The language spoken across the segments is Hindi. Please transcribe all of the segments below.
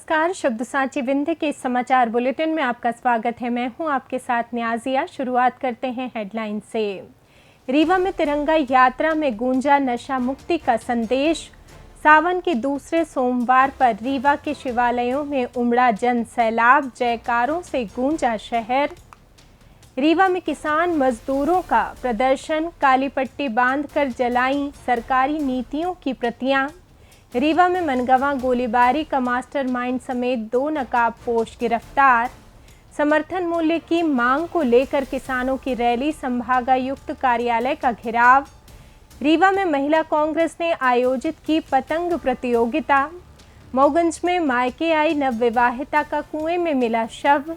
नमस्कार, शब्द साची विंध्य के समाचार बुलेटिन में आपका स्वागत है। मैं हूं आपके साथ न्याजिया। शुरुआत करते हैं हेडलाइन से। रीवा में तिरंगा यात्रा में गूंजा नशा मुक्ति का संदेश। सावन के दूसरे सोमवार पर रीवा के शिवालयों में उमड़ा जन सैलाब, जयकारों से गूंजा शहर। रीवा में किसान मजदूरों का प्रदर्शन, काली पट्टी बांधकर जलाई सरकारी नीतियों की प्रतियां। रीवा में मनगवा गोलीबारी का मास्टरमाइंड समेत 2 नकाबपोश गिरफ्तार। समर्थन मूल्य की मांग को लेकर किसानों की रैली, संभागायुक्त कार्यालय का घेराव। रीवा में महिला कांग्रेस ने आयोजित की पतंग प्रतियोगिता। मऊगंज में मायके आई नवविवाहिता का कुएं में मिला शव।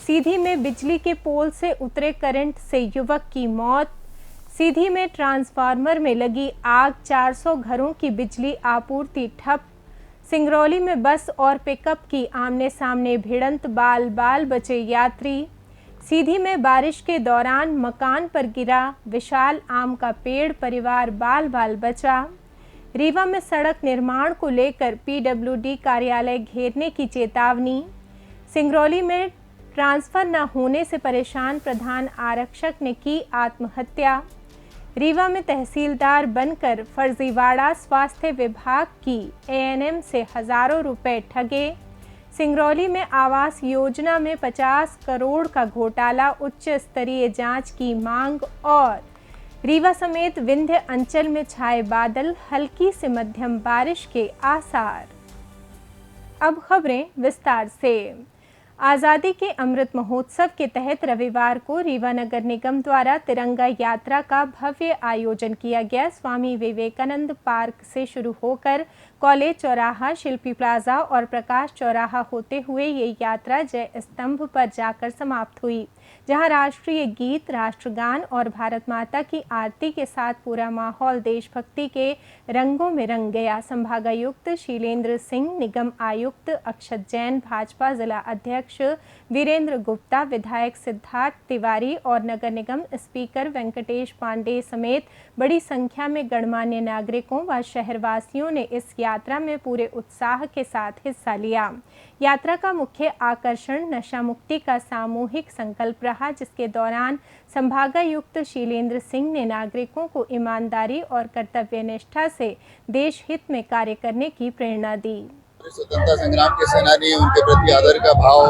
सीधी में बिजली के पोल से उतरे करंट से युवक की मौत। सीधी में ट्रांसफार्मर में लगी आग, 400 घरों की बिजली आपूर्ति ठप। सिंगरौली में बस और पिकअप की आमने सामने भिड़ंत, बाल बाल बचे यात्री। सीधी में बारिश के दौरान मकान पर गिरा विशाल आम का पेड़, परिवार बाल बाल बचा। रीवा में सड़क निर्माण को लेकर पीडब्ल्यूडी कार्यालय घेरने की चेतावनी। सिंगरौली में ट्रांसफर न होने से परेशान प्रधान आरक्षक ने की आत्महत्या। रीवा में तहसीलदार बनकर फर्जीवाड़ा, स्वास्थ्य विभाग की एएनएम से हजारों रुपए ठगे। सिंगरौली में आवास योजना में 50 करोड़ का घोटाला, उच्च स्तरीय जांच की मांग। और रीवा समेत विंध्य अंचल में छाए बादल, हल्की से मध्यम बारिश के आसार। अब खबरें विस्तार से। आज़ादी के अमृत महोत्सव के तहत रविवार को रीवा नगर निगम द्वारा तिरंगा यात्रा का भव्य आयोजन किया गया। स्वामी विवेकानंद पार्क से शुरू होकर कॉलेज चौराहा, शिल्पी प्लाजा और प्रकाश चौराहा होते हुए ये यात्रा जय स्तंभ पर जाकर समाप्त हुई, जहां राष्ट्रीय गीत, राष्ट्रगान और भारत माता की आरती के साथ पूरा माहौल देशभक्ति के रंगों में रंग गया। संभागायुक्त शीलेंद्र सिंह, निगम आयुक्त अक्षत जैन, भाजपा जिला अध्यक्ष वीरेंद्र गुप्ता, विधायक सिद्धार्थ तिवारी और नगर निगम स्पीकर वेंकटेश पांडे समेत बड़ी संख्या में गणमान्य नागरिकों व शहरवासियों ने इस यात्रा में पूरे उत्साह के साथ हिस्सा लिया। यात्रा का मुख्य आकर्षण नशा मुक्ति का सामूहिक संकल्प रहा, जिसके दौरान संभागायुक्त शीलेंद्र सिंह ने नागरिकों को ईमानदारी और कर्तव्यनिष्ठा से देश हित में कार्य करने की प्रेरणा दी। स्वतंत्रता संग्राम के सेनानी, उनके प्रति आदर का भाव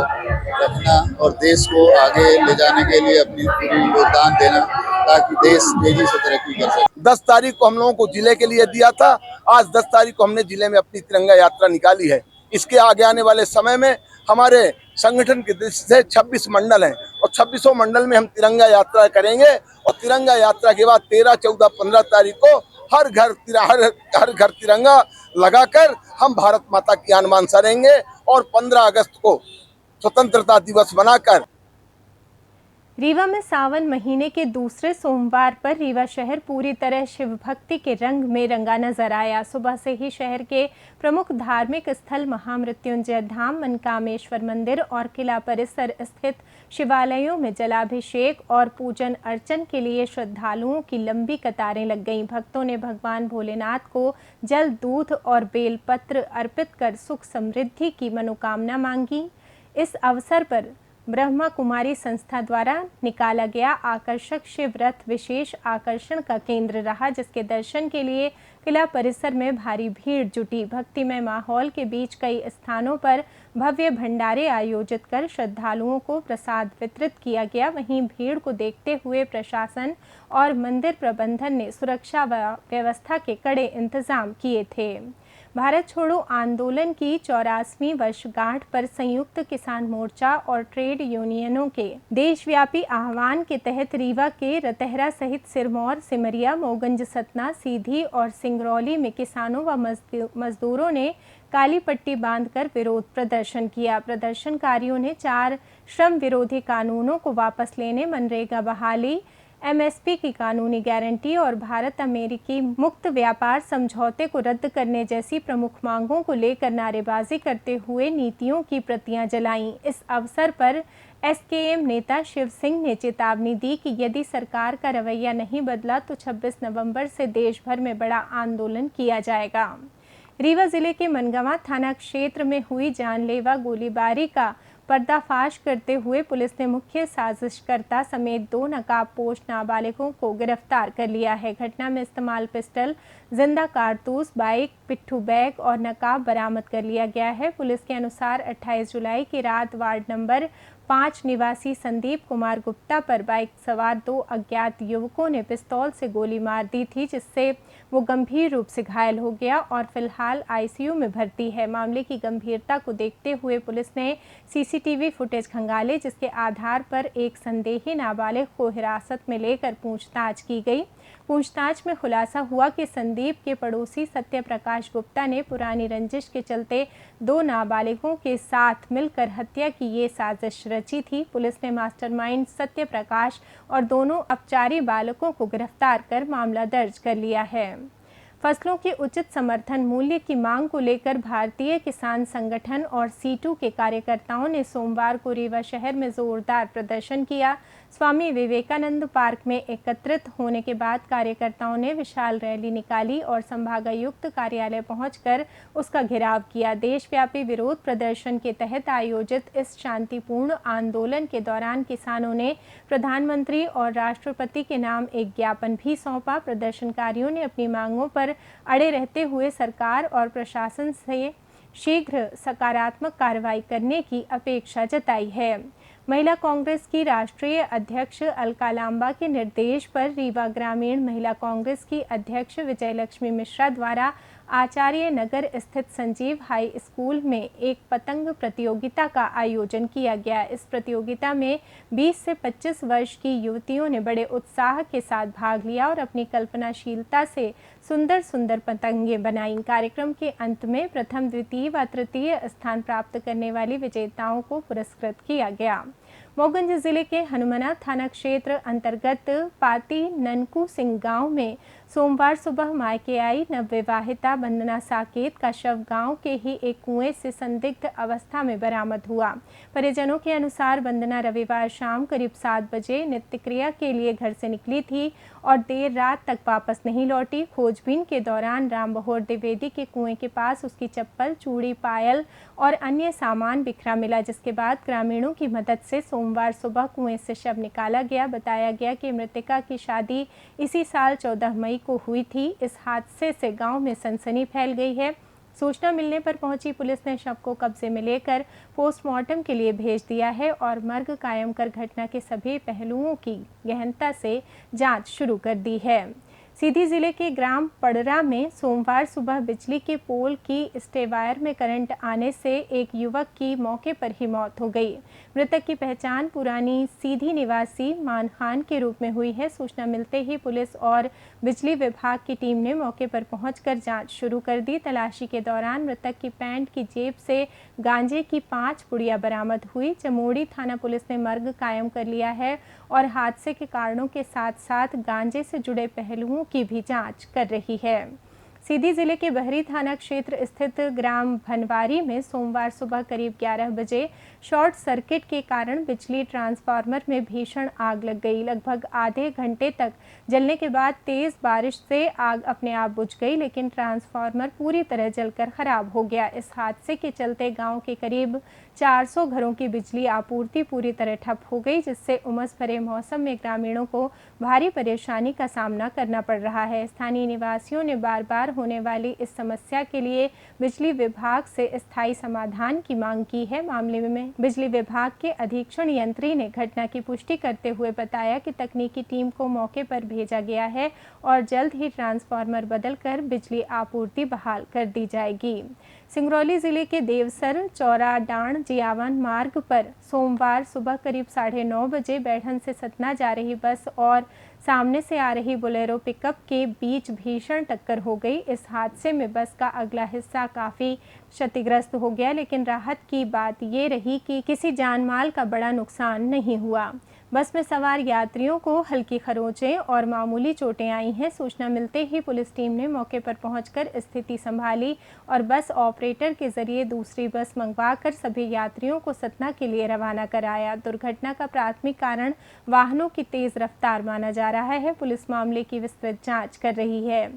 रखना और देश को आगे ले जाने के लिए अपनी पूरी योगदान देना, ताकि देश तेजी से तरक्की कर सके। 10 तारीख को हम लोगों को जिले के लिए दिया था। आज 10 तारीख को हमने जिले में अपनी तिरंगा यात्रा निकाली है। इसके आगे आने वाले समय में हमारे संगठन की दृष्टि से 26 मंडल हैं और 26 मंडल में हम तिरंगा यात्रा करेंगे। और तिरंगा यात्रा के बाद 13, 14, 15 तारीख को हर घर तिरंगा लगाकर हम भारत माता की आन बान सरेंगे। और 15 अगस्त को स्वतंत्रता दिवस बनाकर रीवा में सावन महीने के दूसरे सोमवार पर रीवा शहर पूरी तरह शिव भक्ति के रंग में रंगा नजर आया। सुबह से ही शहर के प्रमुख धार्मिक स्थल महामृत्युंजय धाम, मनकामेश्वर मंदिर और किला परिसर स्थित शिवालयों में जलाभिषेक और पूजन अर्चन के लिए श्रद्धालुओं की लंबी कतारें लग गईं। भक्तों ने भगवान भोलेनाथ को जल, दूध और बेलपत्र अर्पित कर सुख समृद्धि की मनोकामना मांगी। इस अवसर पर ब्रह्मा कुमारी संस्था द्वारा निकाला गया आकर्षक शिव रथ विशेष आकर्षण का केंद्र रहा, जिसके दर्शन के लिए किला परिसर में भारी भीड़ जुटी। भक्तिमय माहौल के बीच कई स्थानों पर भव्य भंडारे आयोजित कर श्रद्धालुओं को प्रसाद वितरित किया गया। वहीं भीड़ को देखते हुए प्रशासन और मंदिर प्रबंधन ने सुरक्षा व व्यवस्था के कड़े इंतजाम किए थे। भारत छोड़ो आंदोलन की 84वीं वर्षगांठ पर संयुक्त किसान मोर्चा और ट्रेड यूनियनों के देशव्यापी आह्वान के तहत रीवा के रतहरा सहित सिरमौर, सिमरिया, मऊगंज, सतना, सीधी और सिंगरौली में किसानों व मजदूरों ने काली पट्टी बांधकर विरोध प्रदर्शन किया। प्रदर्शनकारियों ने 4 श्रम विरोधी कानूनों को वापस लेने, मनरेगा बहाली, एमएसपी की कानूनी गारंटी और भारत अमेरिकी मुक्त व्यापार समझौते को रद्द करने जैसी प्रमुख मांगों को लेकर नारेबाजी करते हुए नीतियों की प्रतियां जलाईं। इस अवसर पर एसकेएम नेता शिव सिंह ने चेतावनी दी कि यदि सरकार का रवैया नहीं बदला तो 26 नवंबर से देश भर में बड़ा आंदोलन किया जाएगा। रीवा जिले के मनगांव थाना क्षेत्र में हुई जानलेवा गोलीबारी का पर्दाफाश करते हुए पुलिस ने मुख्य साजिशकर्ता समेत 2 नकाबपोश नाबालिगों को गिरफ्तार कर लिया है। घटना में इस्तेमाल पिस्टल, जिंदा कारतूस, बाइक, पिट्ठू बैग और नकाब बरामद कर लिया गया है। पुलिस के अनुसार 28 जुलाई की रात वार्ड नंबर 5 निवासी संदीप कुमार गुप्ता पर बाइक सवार 2 अज्ञात युवकों ने पिस्तौल से गोली मार दी थी, जिससे वो गंभीर रूप से घायल हो गया और फिलहाल आईसीयू में भर्ती है। मामले की गंभीरता को देखते हुए पुलिस ने सीसीटीवी फुटेज खंगाले, जिसके आधार पर एक संदेही नाबालिग को हिरासत में लेकर पूछताछ की गई। पूछताछ में खुलासा हुआ कि संदीप के पड़ोसी सत्य प्रकाश गुप्ता ने पुरानी रंजिश के चलते 2 नाबालिगों के साथ मिलकर हत्या की ये साजिश रची थी। पुलिस ने मास्टरमाइंड सत्य प्रकाश और दोनों अपचारी बालकों को गिरफ्तार कर मामला दर्ज कर लिया है। फसलों के उचित समर्थन मूल्य की मांग को लेकर भारतीय किसान संगठन और सीटू के कार्यकर्ताओं ने सोमवार को रीवा शहर में जोरदार प्रदर्शन किया। स्वामी विवेकानंद पार्क में एकत्रित होने के बाद कार्यकर्ताओं ने विशाल रैली निकाली और संभागायुक्त कार्यालय पहुंचकर उसका घेराव किया। देशव्यापी विरोध प्रदर्शन के तहत आयोजित इस शांतिपूर्ण आंदोलन के दौरान किसानों ने प्रधानमंत्री और राष्ट्रपति के नाम एक ज्ञापन भी सौंपा। प्रदर्शनकारियों ने अपनी मांगों पर अड़े रहते हुए सरकार और प्रशासन से शीघ्र सकारात्मक कार्रवाई करने की अपेक्षा जताई है। महिला कांग्रेस की राष्ट्रीय अध्यक्ष अलका लांबा के निर्देश पर रीवा ग्रामीण महिला कांग्रेस की अध्यक्ष विजयलक्ष्मी मिश्रा द्वारा आचार्य नगर स्थित संजीव हाई स्कूल में एक पतंग प्रतियोगिता का आयोजन किया गया। इस प्रतियोगिता में 20 से 25 वर्ष की युवतियों ने बड़े उत्साह के साथ भाग लिया और अपनी कल्पनाशीलता से सुंदर सुंदर पतंगें बनाईं। कार्यक्रम के अंत में प्रथम, द्वितीय व तृतीय स्थान प्राप्त करने वाली विजेताओं को पुरस्कृत किया गया। मोगंज जिले के हनुमना थाना क्षेत्र अंतर्गत पाती ननकू सिंह गांव में सोमवार सुबह मायके आई नवविवाहिता वंदना साकेत का शव गांव के ही एक कुएं से संदिग्ध अवस्था में बरामद हुआ। परिजनों के अनुसार वंदना रविवार शाम करीब 7 बजे नित्य क्रिया के लिए घर से निकली थी और देर रात तक वापस नहीं लौटी। खोजबीन के दौरान रामबहोर द्विवेदी के कुएं के पास उसकी चप्पल, चूड़ी, पायल और अन्य सामान बिखरा मिला, जिसके बाद ग्रामीणों की मदद से सोमवार सुबह कुएं से शव निकाला गया। बताया गया कि मृतका की शादी इसी साल 14 मई को हुई थी। इस हादसे से गांव में सनसनी फैल गई है। सूचना मिलने पर पहुंची पुलिस ने शव को कब्जे में लेकर पोस्टमार्टम के लिए भेज दिया है और मर्ग कायम कर घटना के सभी पहलुओं की गहनता से जांच शुरू कर दी है। सीधी जिले के ग्राम पड़रा में सोमवार सुबह बिजली के पोल की स्टे वायर में करंट आने से एक युवक की मौके पर ही मौत हो गई। मृतक की पहचान पुरानी सीधी निवासी मान खान के रूप में हुई है। सूचना मिलते ही पुलिस और बिजली विभाग की टीम ने मौके पर पहुंचकर जांच शुरू कर दी। तलाशी के दौरान मृतक की पैंट की जेब से गांजे की 5 पुड़िया बरामद हुई। चमोड़ी थाना पुलिस ने मर्ग कायम कर लिया है और हादसे के कारणों के साथ साथ गांजे से जुड़े पहलुओं की भी जांच कर रही है। सीधी जिले के बहरी थाना क्षेत्र स्थित ग्राम भनवारी में सोमवार सुबह करीब 11 बजे शॉर्ट सर्किट के कारण बिजली ट्रांसफार्मर में भीषण आग लग गई। लगभग आधे घंटे तक जलने के बाद तेज बारिश से आग अपने आप बुझ गई, लेकिन ट्रांसफार्मर पूरी तरह जलकर खराब हो गया। इस हादसे के चलते गांव के करीब 400 घरों की बिजली आपूर्ति पूरी तरह ठप हो गई, जिससे उमस भरे मौसम में ग्रामीणों को भारी परेशानी का सामना करना पड़ रहा है। स्थानीय निवासियों ने बार बार होने वाली इस समस्या के लिए बिजली विभाग से स्थायी समाधान की मांग की है। मामले में बिजली विभाग के अधीक्षण यंत्री ने घटना की पुष्टि करते हुए बताया कि तकनीकी टीम को मौके पर भेजा गया है और जल्द ही ट्रांसफार्मर बदलकर बिजली आपूर्ति बहाल कर दी जाएगी। सिंगरौली जिले के देवसर चौरा डांड जियावन मार्ग पर सोमवार सुबह करीब 9:30 बजे बैठन से सतना जा रही बस और सामने से आ रही बोलेरो पिकअप के बीच भीषण टक्कर हो गई। इस हादसे में बस का अगला हिस्सा काफ़ी क्षतिग्रस्त हो गया, लेकिन राहत की बात ये रही कि किसी जान माल का बड़ा नुकसान नहीं हुआ। बस में सवार यात्रियों को हल्की खरोंचें और मामूली चोटें आई हैं। सूचना मिलते ही पुलिस टीम ने मौके पर पहुंचकर स्थिति संभाली और बस ऑपरेटर के जरिए दूसरी बस मंगवाकर सभी यात्रियों को सतना के लिए रवाना कराया। दुर्घटना का प्राथमिक कारण वाहनों की तेज रफ्तार माना जा रहा है। पुलिस मामले की विस्तृत जांच कर रही है।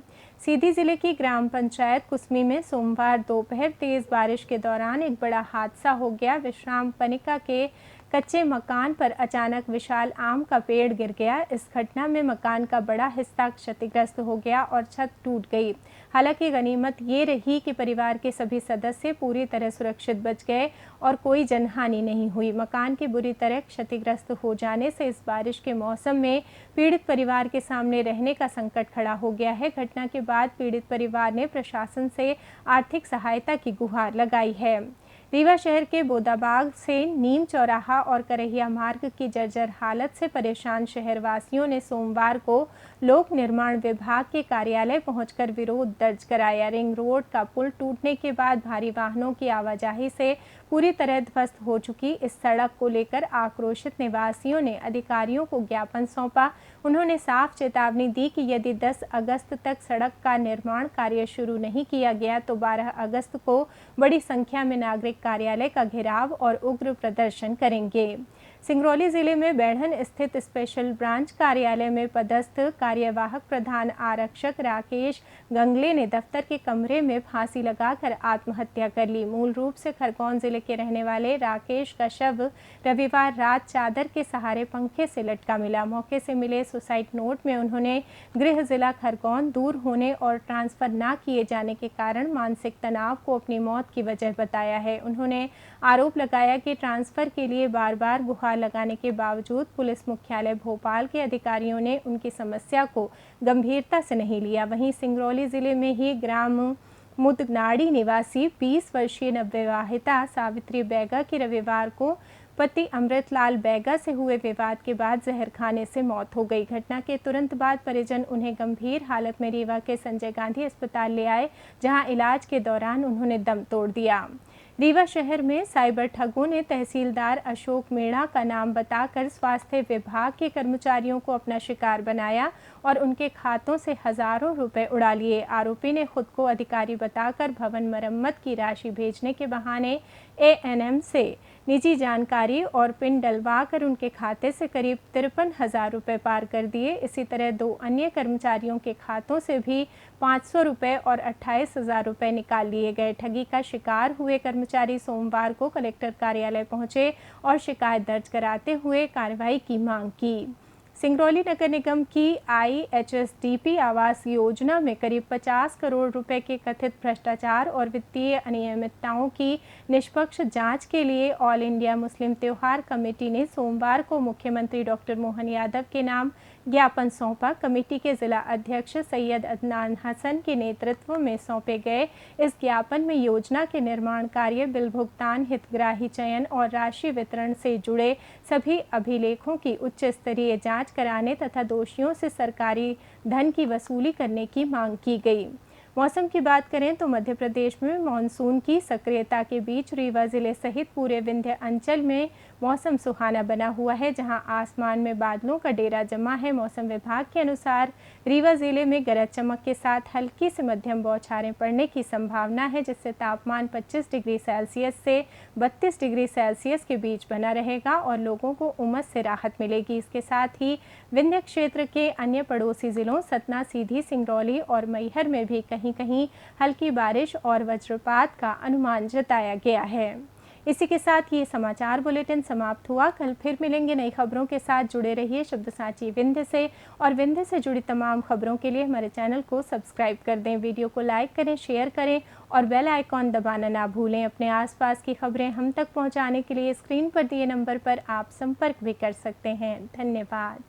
सीधी जिले की ग्राम पंचायत कुसमी में सोमवार दोपहर तेज बारिश के दौरान एक बड़ा हादसा हो गया। विश्राम पनिका के कच्चे मकान पर अचानक विशाल आम का पेड़ गिर गया। इस घटना में मकान का बड़ा हिस्सा क्षतिग्रस्त हो गया और छत टूट गई। हालांकि गनीमत ये रही कि परिवार के सभी सदस्य पूरी तरह सुरक्षित बच गए और कोई जनहानि नहीं हुई। मकान के बुरी तरह क्षतिग्रस्त हो जाने से इस बारिश के मौसम में पीड़ित परिवार के सामने रहने का संकट खड़ा हो गया है। घटना के बाद पीड़ित परिवार ने प्रशासन से आर्थिक सहायता की गुहार लगाई है। रीवा शहर के बोदाबाग से नीम चौराहा और करहिया मार्ग की जर्जर हालत से परेशान शहरवासियों ने सोमवार को लोक निर्माण विभाग के कार्यालय पहुंचकर विरोध दर्ज कराया। रिंग रोड का पुल टूटने के बाद भारी वाहनों की आवाजाही से पूरी तरह ध्वस्त हो चुकी इस सड़क को लेकर आक्रोशित निवासियों ने अधिकारियों को ज्ञापन सौंपा। उन्होंने साफ चेतावनी दी कि यदि 10 अगस्त तक सड़क का निर्माण कार्य शुरू नहीं किया गया तो 12 अगस्त को बड़ी संख्या में नागरिक कार्यालय का घेराव और उग्र प्रदर्शन करेंगे। सिंगरौली जिले में बैढ़न स्थित स्पेशल ब्रांच कार्यालय में पदस्थ कार्यवाहक प्रधान आरक्षक राकेश गंगले ने दफ्तर के कमरे में फांसी लगाकर आत्महत्या कर ली। मूल रूप से खरगोन जिले के रहने वाले राकेश का शव रविवार रात चादर के सहारे पंखे से लटका मिला। मौके से मिले सुसाइड नोट में उन्होंने गृह जिला खरगोन दूर होने और ट्रांसफर न किए जाने के कारण मानसिक तनाव को अपनी मौत की वजह बताया है। उन्होंने आरोप लगाया कि ट्रांसफर के लिए बार बार गुहार लगाने के बावजूद पुलिस मुख्यालय भोपाल के अधिकारियों ने उनकी समस्या को गंभीरता से नहीं लिया। वहीं सिंगरौली जिले में ही ग्राम मुदनाड़ी निवासी 20 वर्षीय नवविवाहिता सावित्री बैगा की रविवार को पति अमृतलाल बैगा से हुए विवाद के बाद जहर खाने से मौत हो गई। घटना के तुरंत बाद परिजन उन्हें गंभीर हालत में रीवा के संजय गांधी अस्पताल ले आए, जहां इलाज के दौरान उन्होंने दम तोड़ दिया। रीवा शहर में साइबर ठगों ने तहसीलदार अशोक मीणा का नाम बताकर स्वास्थ्य विभाग के कर्मचारियों को अपना शिकार बनाया और उनके खातों से हजारों रुपए उड़ा लिए। आरोपी ने खुद को अधिकारी बताकर भवन मरम्मत की राशि भेजने के बहाने एएनएम से निजी जानकारी और पिन डलवा कर उनके खाते से करीब 53,000 रुपये पार कर दिए। इसी तरह 2 अन्य कर्मचारियों के खातों से भी 500 रुपये और 28,000 रुपये निकाल लिए गए। ठगी का शिकार हुए कर्मचारी सोमवार को कलेक्टर कार्यालय पहुंचे और शिकायत दर्ज कराते हुए कार्रवाई की मांग की। सिंगरौली नगर निगम की IHSDP आवास योजना में करीब 50 करोड़ रुपए के कथित भ्रष्टाचार और वित्तीय अनियमितताओं की निष्पक्ष जांच के लिए ऑल इंडिया मुस्लिम त्योहार कमेटी ने सोमवार को मुख्यमंत्री डॉक्टर मोहन यादव के नाम ज्ञापन सौंपा। कमेटी के जिला अध्यक्ष सैयद अदनान हसन के नेतृत्व में सौंपे गए इस ज्ञापन में योजना के निर्माण कार्य, बिल भुगतान, हितग्राही चयन और राशि वितरण से जुड़े सभी अभिलेखों की उच्च स्तरीय जांच कराने तथा दोषियों से सरकारी धन की वसूली करने की मांग की गई। मौसम की बात करें तो मध्य प्रदेश में मानसून की सक्रियता के बीच रीवा जिले सहित पूरे विंध्य अंचल में मौसम सुहाना बना हुआ है, जहां आसमान में बादलों का डेरा जमा है। मौसम विभाग के अनुसार रीवा जिले में गरज चमक के साथ हल्की से मध्यम बौछारें पड़ने की संभावना है, जिससे तापमान 25 डिग्री सेल्सियस से 32 डिग्री सेल्सियस के बीच बना रहेगा और लोगों को उमस से राहत मिलेगी। इसके साथ ही विंध्य क्षेत्र के अन्य पड़ोसी जिलों सतना, सीधी, सिंगरौली और मैहर में भी कहीं कहीं हल्की बारिश और वज्रपात का अनुमान जताया गया है। इसी के साथ ये समाचार बुलेटिन समाप्त हुआ। कल फिर मिलेंगे नई खबरों के साथ। जुड़े रहिए शब्दसाची विंध्य से और विंध्य से जुड़ी तमाम खबरों के लिए हमारे चैनल को सब्सक्राइब कर दें। वीडियो को लाइक करें, शेयर करें और बेल आइकॉन दबाना ना भूलें। अपने आसपास की खबरें हम तक पहुंचाने के लिए स्क्रीन पर दिए नंबर पर आप संपर्क भी कर सकते हैं। धन्यवाद।